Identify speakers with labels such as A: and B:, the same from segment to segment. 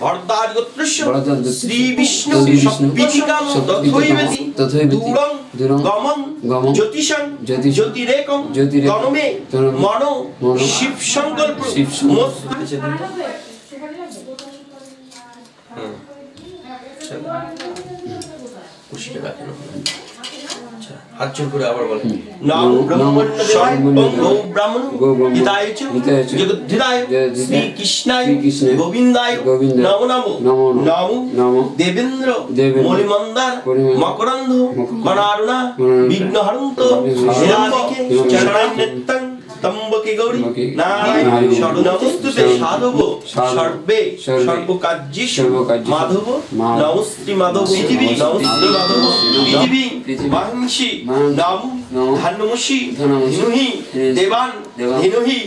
A: ভরদ্বাজ
B: গোত্রস্য শ্রী বিষ্ণু শক্তিকাম তথৈবেতি দূরং গমং জ্যোতিষং জ্যোতিরেকং তনমে মনো শিব সংকল্প হাত জোর করে আবার বলেন নাম ব্রাহ্মণ হিতায় চ জগদ্ধিতায় শ্রী কৃষ্ণায় গোবিন্দায় নমো নমো দেবেন্দ্র মণিমন্দার মকরন্ধ কণারুণা বিঘ্নহরন্ত হেরাদিকে চরণান্বিতং তম্বকে গৌরী নারায়ণ নমস্তুতে সাধব সর্বে সর্বকার্যেষু মাধব নমস্তে মাধব পৃথিবী নমস্তে মাধব পৃথিবী মহিষী নাম ধান্যমসি ধেনুহি দেবান ধেনুহি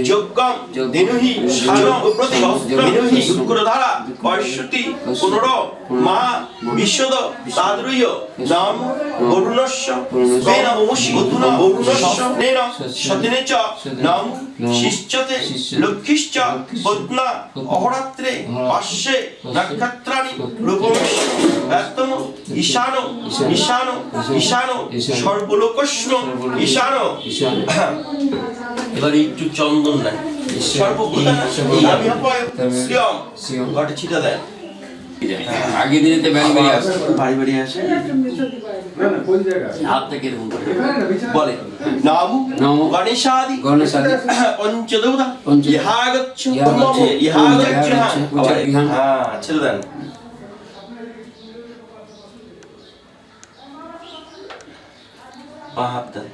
B: যজ্ঞম ধেনুহি শারম প্রতি ধেনুহি শুক্রধারা পয়শ্বতী পুনর মা বিশ্বদ তাদ্রয় নাম বরুণস্য স্বেন মমসি অধুনা বরুণস্য নেন সতেনে চ নাম শিষ্যতে লক্ষ্মীশ্চ পদ্মা অহরাত্রে পার্শ্বে নক্ষত্রাণি রূপমস্য একদম ঈশান ঈশান ঈশান সর্বলোকস্য ঈশান এবারে একটু চন্দন নাই সর্বভূতানামি শ্রিয়ম ঘটে ছিটা দেয়
A: আগে দিনেতে
B: বাড়ি আসে হাত থেকে এরকম করে বলে নাম গণেশাদি পঞ্চদৌদা ইহাগচ্ছ হ্যাঁ ছেড়ে দেন বাহাত দেন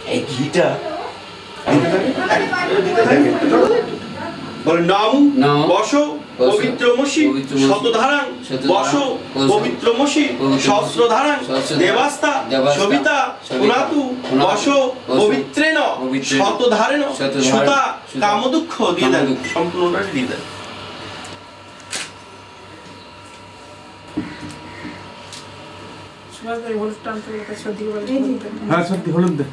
B: এই ঘিটা বলে নাম বসো পবিত্রমসি শতধারাং বসো পবিত্রমসি সহস্রধারাং দেবাস্তা সবিতা পুনাতু বসো পবিত্রেণ শতধারেণ সুতা কামদুঃখ দিয়ে দেন, সম্পূর্ণটা দিয়ে দেন।
C: হ্যাঁ সত্যি হলুদ দে।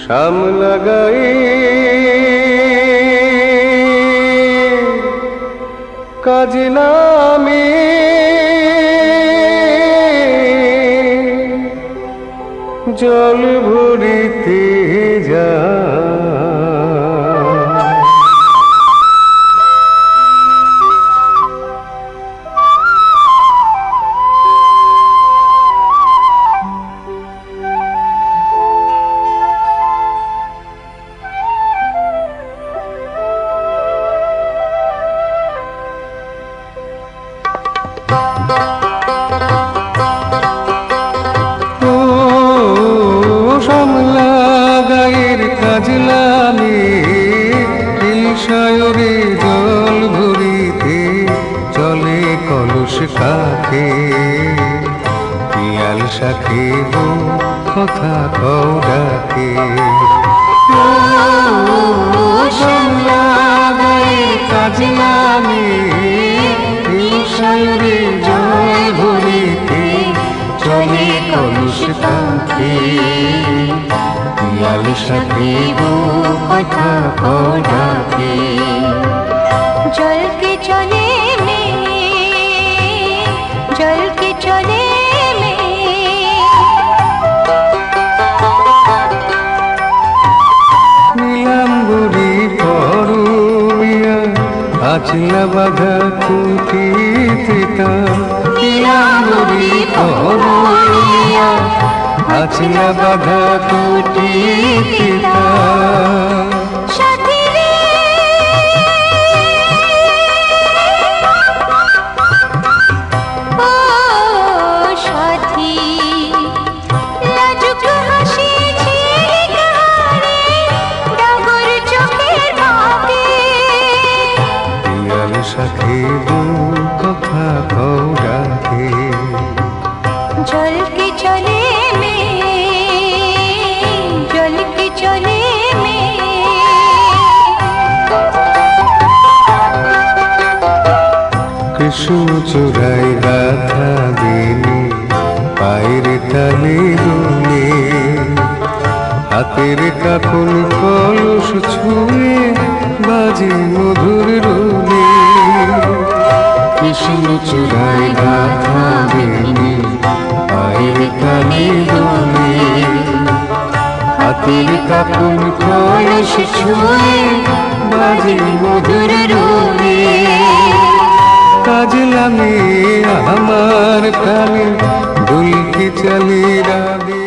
D: শাম লাগাই কাজে নামে জল ভরিতে যা জল ভরিতে চলে কলস কাকে পিয়াল শাখে কথা কও ডাকে ও বাংলা গায়ে কাজ নামে সায়রে জল ভরিতে চলে কলস কাঁখে লাল সাথে কথা পড়াতে
C: জল কে চলে মে জল কে চলে মে
D: নীলাম্বরী পরমিয়া আচলা বাধা কুটি ত্রিতা নীলাম্বরী পরমিয়া আচলা বাধা কুটি ত্রিতা
C: সাথী রে ও সাথী লাজুক হাসি ঝিলকারে ডগর চোখের ভাবে
D: পিয়াল সাথে কথা পৌরাতে
C: জল কে চলে মে জল কে চলে মে
D: কৃষ্ণ চূড়াই গাথা দিনে পায়ের তালে দোলে হাতের কাপন কলস ছুঁয়ে বাজে মধুর রোলে কৃষ্ণ চূড়াই গাথা দিনে পায়ের তালে দোলে হাতের কাপন কলস ছুঁয়ে বাজে মধুর রোলে কাজলামে আমার প্রাণে দুলকি চলে রাধে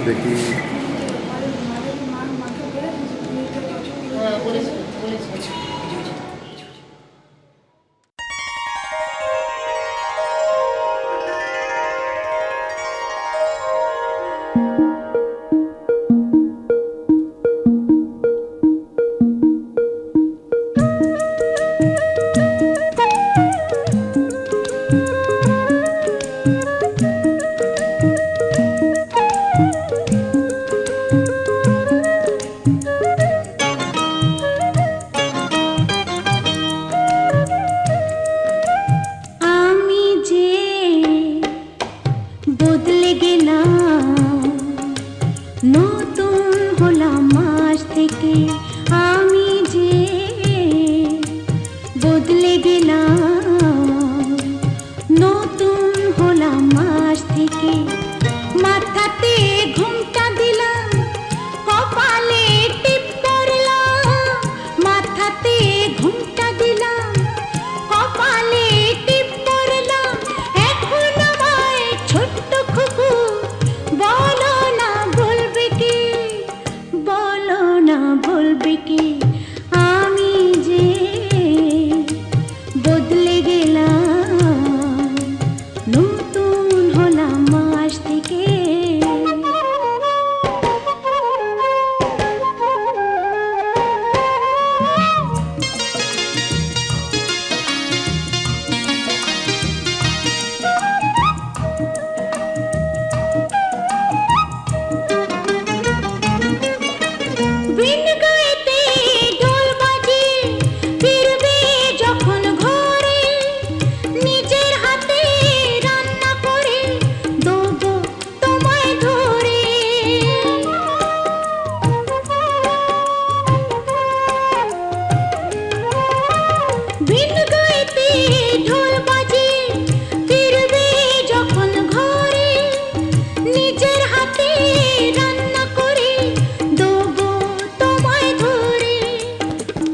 D: দেখি
C: আমি যে বদলে গেলাম, নতুন হলাম আজ থেকে। আমি যে বদলে গেলাম, নতুন হলাম আজ থেকে। মাথাতে ঘুমটা দিলাম, কপালে টিপ পরলাম। মাথাতে ঘুমটা দিলাম, কপালে টিপ পরলাম। এখন আমায় ছোট্ট খুকু বলো না বলবে কি, বলো না বলবে কি। আমি যে বদলে গেলাম, নতুন হলাম আজ থেকে। বিন গাইতে ঢোল বাজিয়ে ফিরবে যখন ঘরে, নিজের হাতে রান্না করে দেবো তোমায় ধরে। বিন গাইতে ঢোল বাজিয়ে ফিরবে যখন ঘরে, নিজের হাতে রান্না করে দেবো তোমায় ধরে।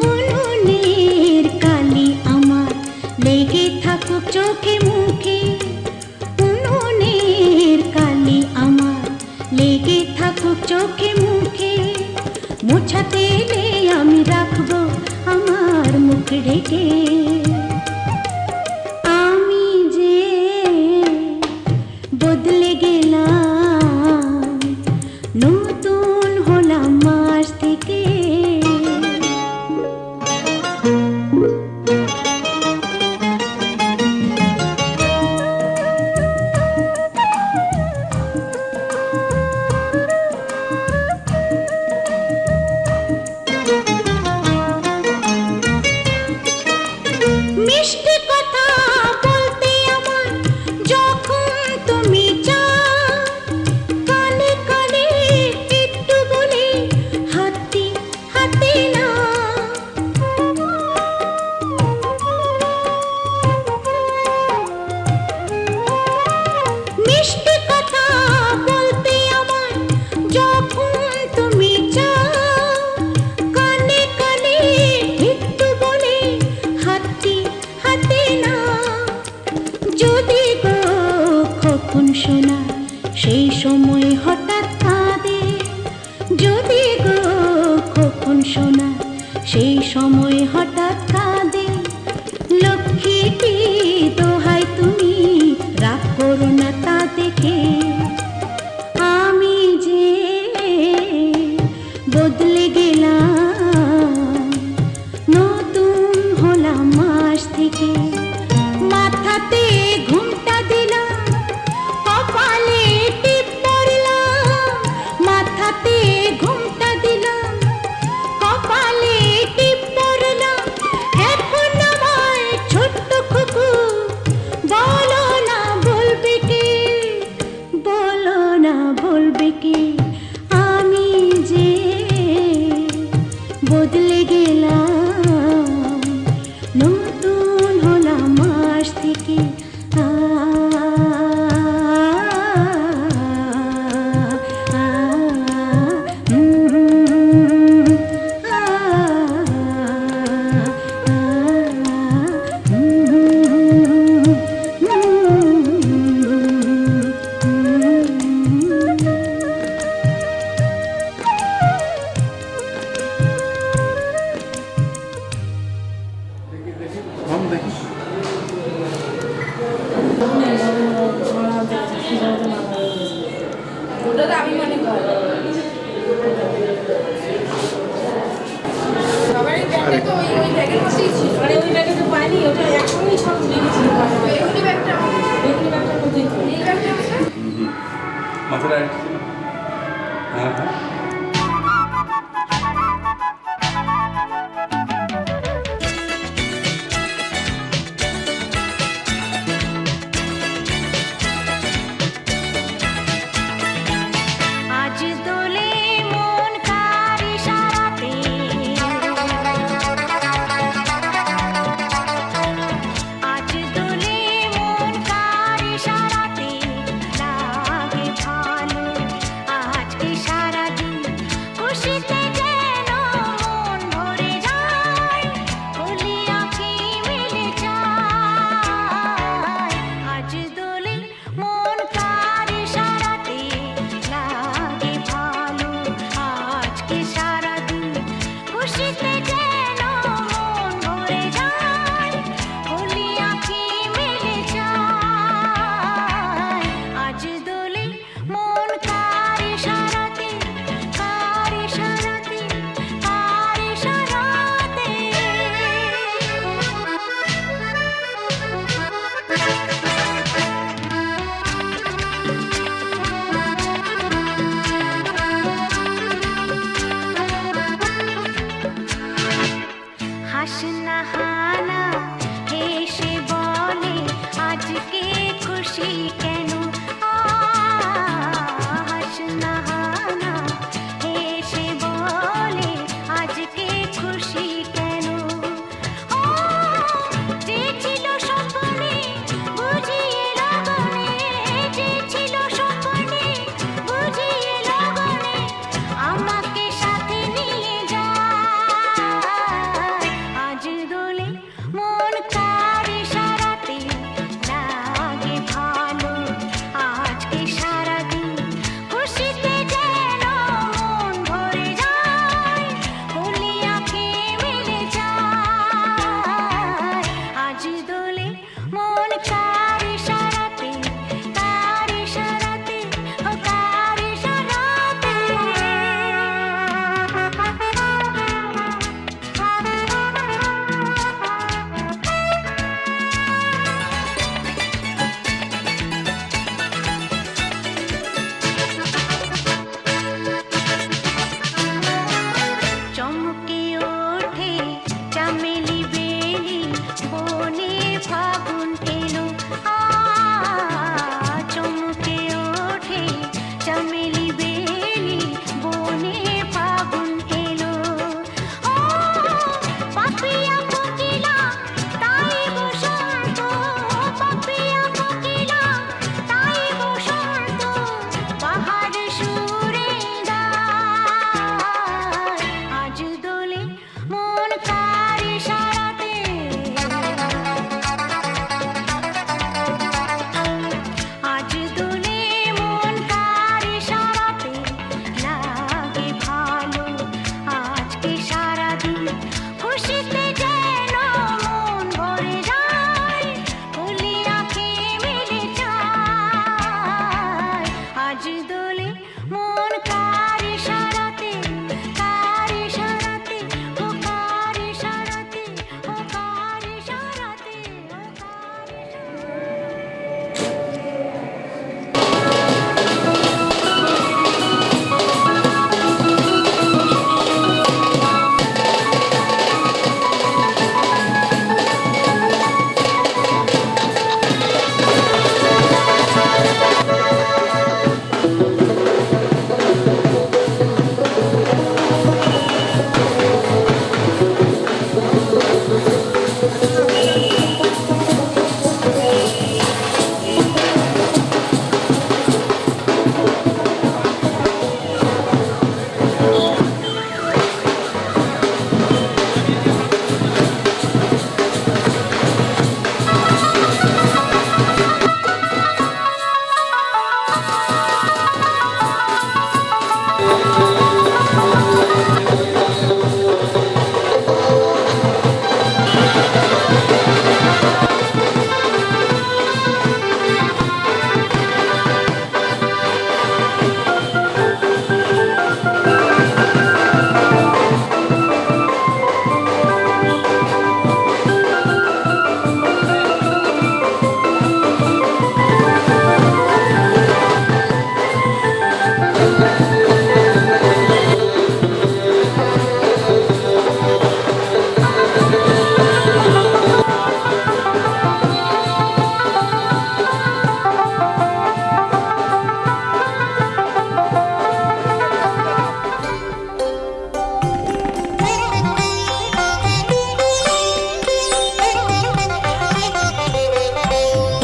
C: উনুনের কালি আমার লেগে থাকুক চোখে মুখে, উনুনের কালি আমার লেগে থাকুক চোখে মুখে। মোছা তেলে আমি রাখবো আমার মুখ ঢেকে। আমি যে বদলে গেলাম, নতুন হলাম আজ থেকে। মিষ্টি কথা বলতে আমার যখন তুমি চাও, কানে কানে একটু বলে হাতে হাতে না। মিষ্টি কথা বলতে আমার যখন তুমি চাও, কানে কানে একটু বলে হাতে হাতে না। যদি গো কখন শোনা সেই সময় হঠাৎ কাঁদে, যদি গো কখন শোনা সেই সময় হঠাৎ কাঁদে। লক্ষ্মীটি দোহাই তুমি রাগ করো না তা দেখে। আমি যে বদলে গেলাম, নতুন হলাম আজ থেকে। মাথাতে ঘুমটা দিলাম, কপালে টিপ পরলাম। মাথাতে ঘুমটা দিলাম, কপালে টিপ পরলাম। এখন
E: ব্যাগটা তো ওই ব্যাগের মধ্যেই ছিল।
F: মানে ওই ব্যাগে তো পাইনি, ওটা একসঙ্গেই সব লেগেছিল।
E: বেগুনি ব্যাগটা
F: বেগুনি ব্যাগটার মধ্যেই তো।
E: এই ব্যাগটা আছে?
B: মাথাটা হ্যাঁ হ্যাঁ
C: আজ দোলে মন কার ইশারাতে আজ দোলে মন কার ইশারাতে লাগে ভালো আজকে সারা দিন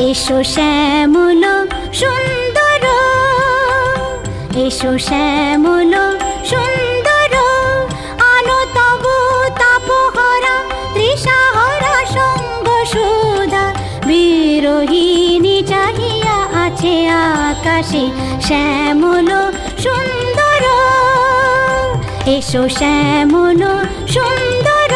C: এসো শ্যামল সুন্দর, এসো শ্যামল সুন্দর, আলো তব তাপহরা তৃষাহরা সঙ্গ সুধা, বিরোহিণী চাহিয়া আছে আকাশে শ্যামল সুন্দর, এসো শ্যামল সুন্দর।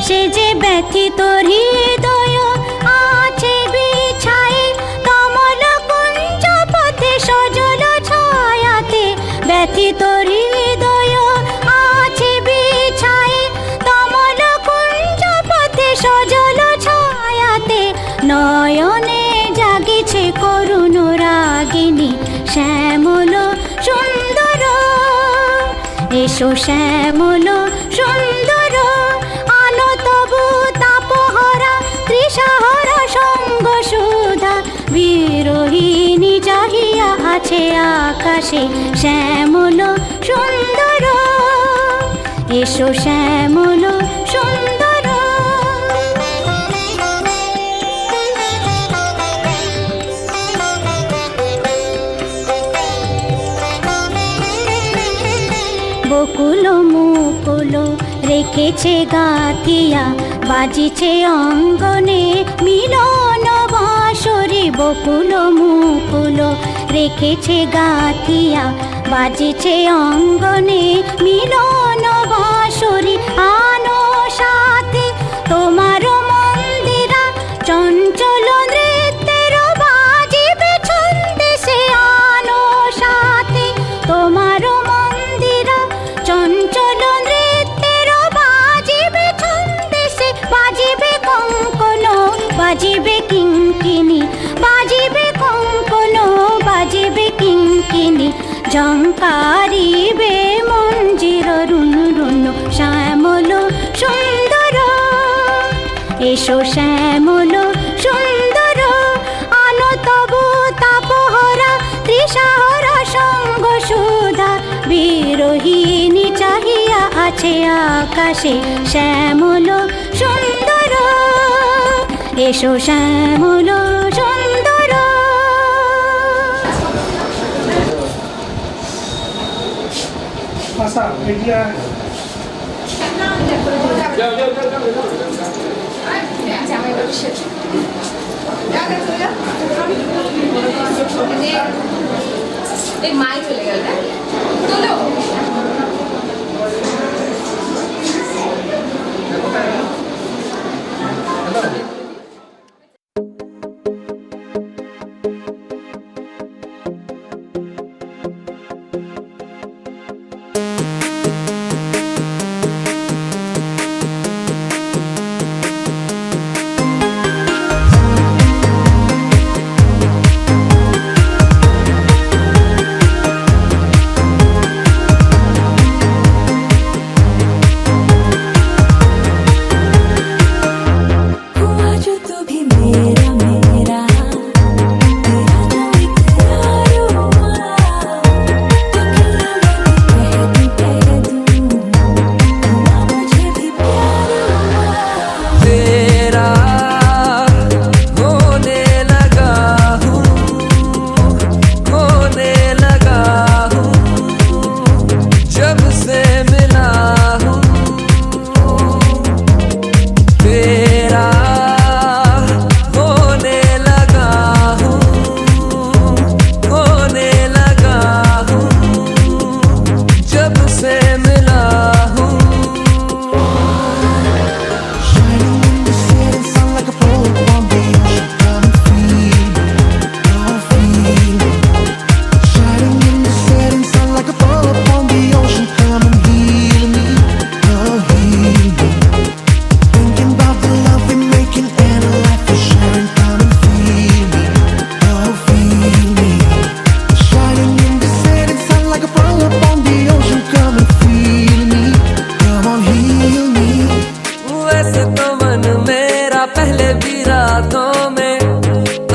C: সে যে ব্যথিত হৃদয় আছে বিছায়ে, কমল কুঞ্জ পথে সজল ছায়াতে, ব্যথিত হৃদয় আছে বিছায়ে, কমল কুঞ্জ পথে সজল ছায়াতে, নয়নে জাগিছে করুণ রাগিনী শ্যামল সুন্দর, এসো শ্যামল সুন্দর, আলো তবু তাপহরা তৃষাহরা সঙ্গ সুধা, বিরোহিণী চাহিয়া আছে আকাশে শ্যামল সুন্দর, এসো শ্যামল সুন্দর। বকুল মুকুল রেখেছে গাথিয়া, বাজিছে অঙ্গনে মিলন বাঁশরি, বকুল মুকুল রেখেছে গাথিয়া, বাজিছে অঙ্গনে মিলন বাঁশরি, আনো সাথে তোমার মন্দিরা চঞ্চল নৃত্যের বাজিবে ছন্দে, সে আনো সাথে তোমার মন্দিরা চঞ্চল নৃত্যের বাজিবে ছন্দে, সে বাজিবে কঙ্কন বাজিবে কিঙ্কিনি, বাজিবে কঙ্কন বাজিবে কিঙ্কিনি, ঝঙ্কারিবে মঞ্জির রুন রুন শ্যামল সুন্দর, এসো শ্যামল সুন্দর, আলো তবু তাপহরা তৃষাহরা সঙ্গ সুধা, বিরোহিণী চাহিয়া আছে আকাশে শ্যামল সুন্দর, এসো শ্যামল সুন্দর।
E: এই মাই চলে গেল না তোলো।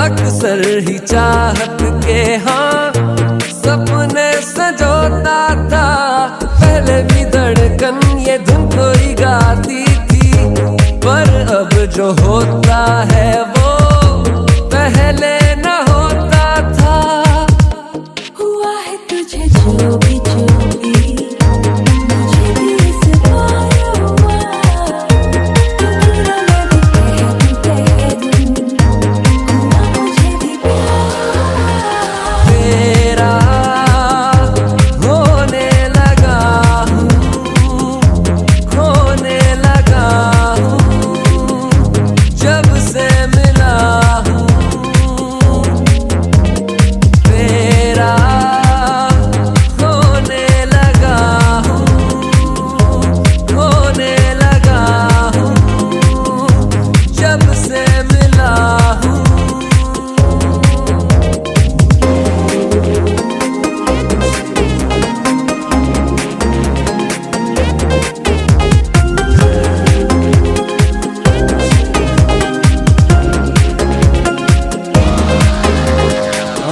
G: अक्सर ही चाहत के हाँ सपने सजोता जो होता है वो पहले न होता था।
H: हुआ है तुझे जो भी मुझे भी इस बार हुआ। तू पूरा मैं भी कह दूं हुआ मुझे भी प्यार।
G: तेरा होने लगा हूँ, खोने लगा हूँ, जब से मिला हूँ। तेरा होने लगा हूँ, खोने लगा हूँ, जब से मिला हूँ।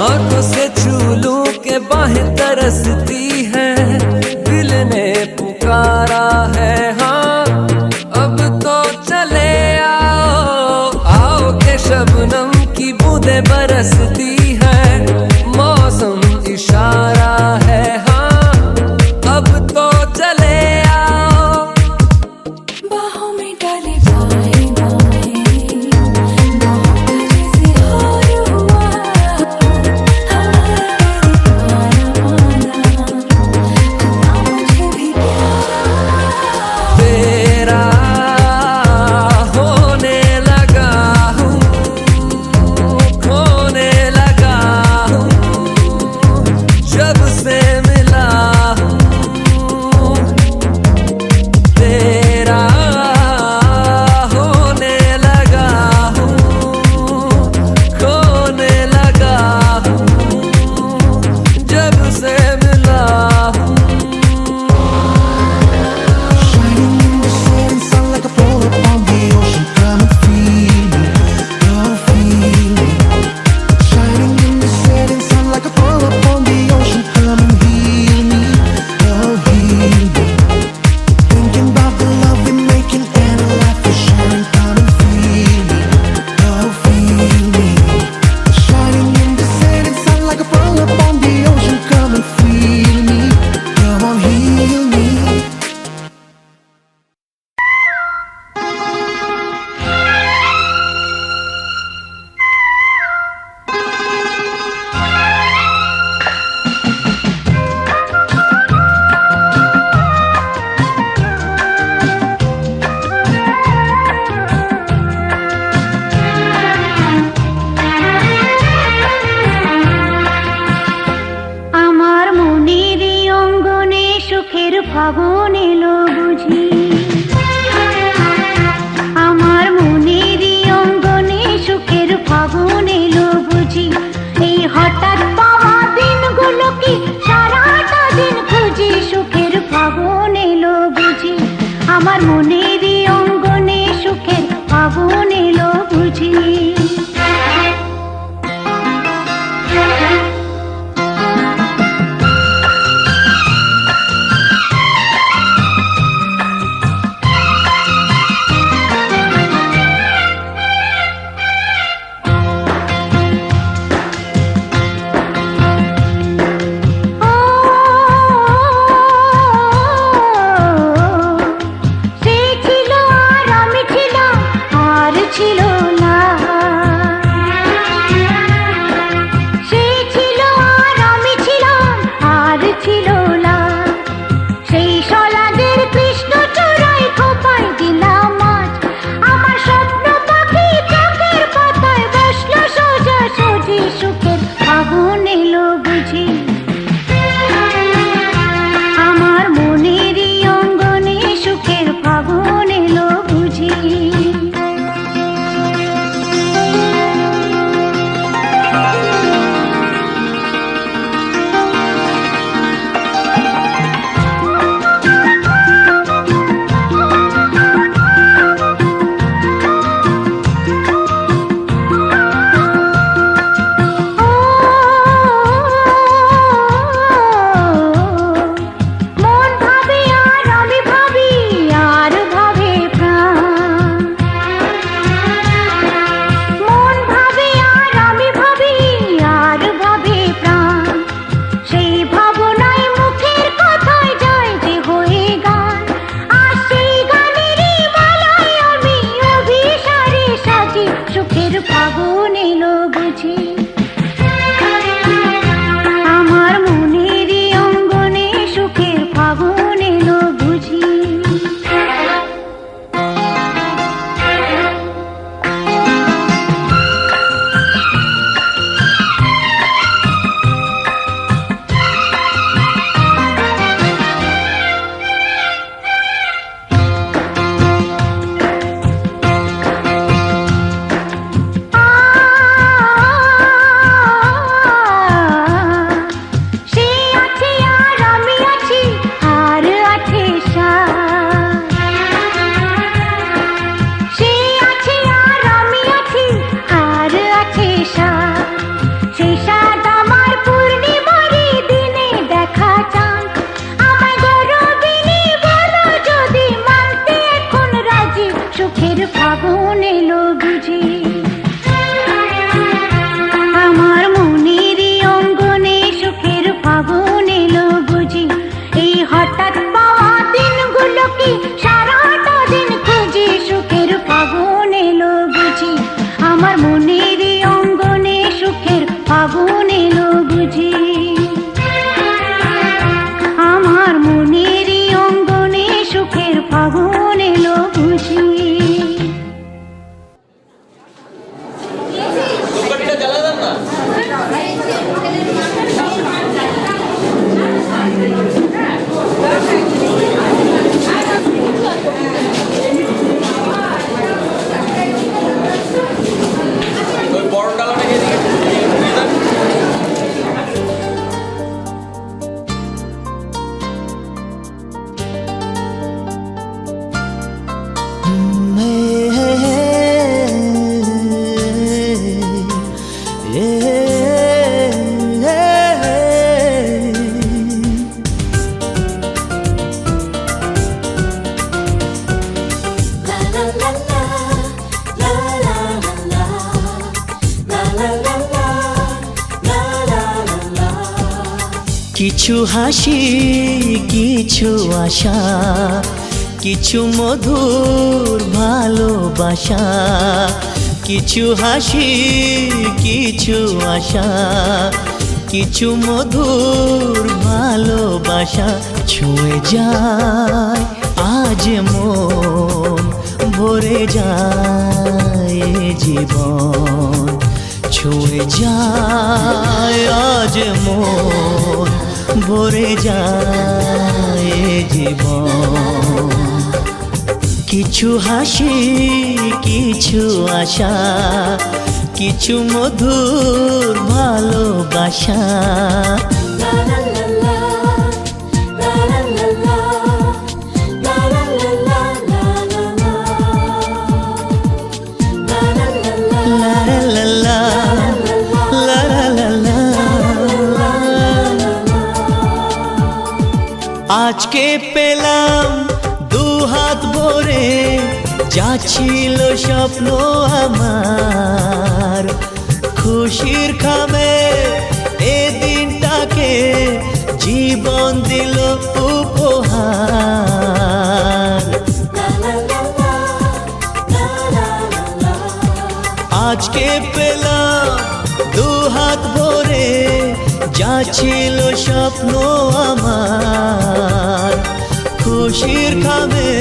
G: आंखों से छू लूं के बाहें तरसती हैं, दिल ने पुकारा है हाँ। अब तो चले आओ, आओ के शबनम की बूंदें बरसती हैं, मौसम इशारा है हाँ। अब तो चले आओ,
H: बाहों में डाले बाएं बाएं, बाहों का जैसे हार हुआ। हुआ मुझे भी प्यार।
G: तेरा होने लगा हूँ, खोने लगा
I: কিছু হাসি কিছু আশা কিছু মধুর ভালোবাসা কিছু হাসি কিছু আশা কিছু মধুর ভালোবাসা ছুঁয়ে যায় আজ মন ভরে যায় জীবন ছুঁয়ে যায় আজ মন ভরে যায় জীবন কিছু হাসি কিছু আশা কিছু মধুর ভালোবাসা আজকে পেলাম দু হাত ভরে যা ছিল স্বপ্ন আমার খুশির খামে এ দিনটাকে জীবন দিল উপহার আজকে পেলাম দু হাত ভরে যা ছিল স্বপ্ন আমার খুশির খামে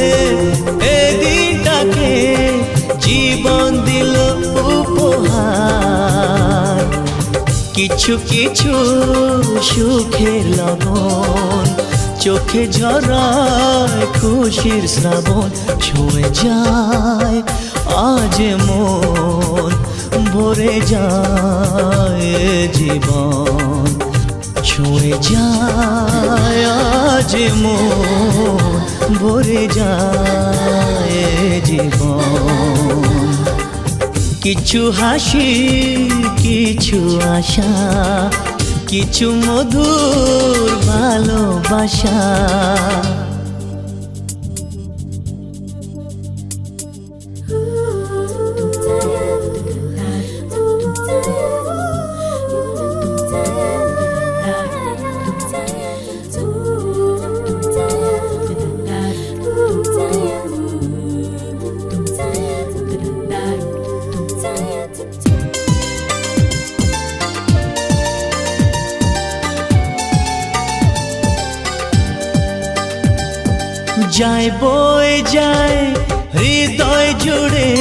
I: এ দিনটাকে জীবন দিল উপহার কিছু কিছু সুখের লবণ চোখে ঝরায় খুশির শ্রাবণ ছুঁয়ে যায় আজ মন ভরে যায় জীবন ছুঁয়ে যায় আজ মন ভরে যায় জীবন কিছু হাসি কিছু আশা কিছু মধুর ভালোবাসা যায় বয়ে যায় হৃদয় জুড়ে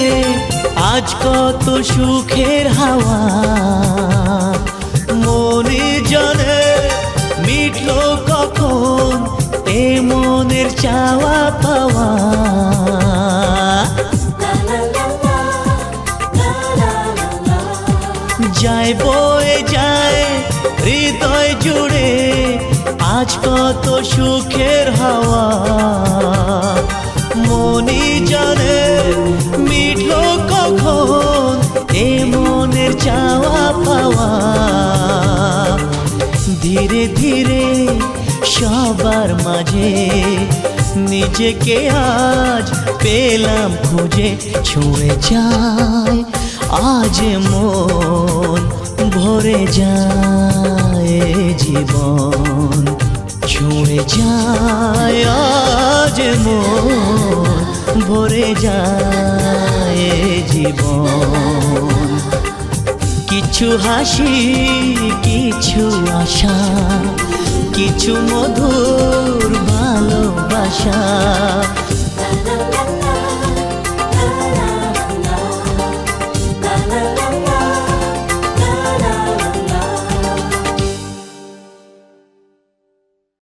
I: আজ কত সুখের হাওয়া মনে জানে মিটলো কখন এ মনের চাওয়া পাওয়া যায় বয়ে যায় হৃদয় জুড়ে আজ কত সুখের হাওয়া মনি জানে মিটলো কখন এ মনের চাওয়া পাওয়া ধীরে ধীরে সবার মাঝে নিজেকে আজ পেলাম খুঁজে ছুঁয়ে যায় আজ মন ভরে যায় জীবন ছুঁয়ে যায় আজ মন ভরে যায় জীবন কিছু হাসি কিছু আশা কিছু মধুর ভালোবাসা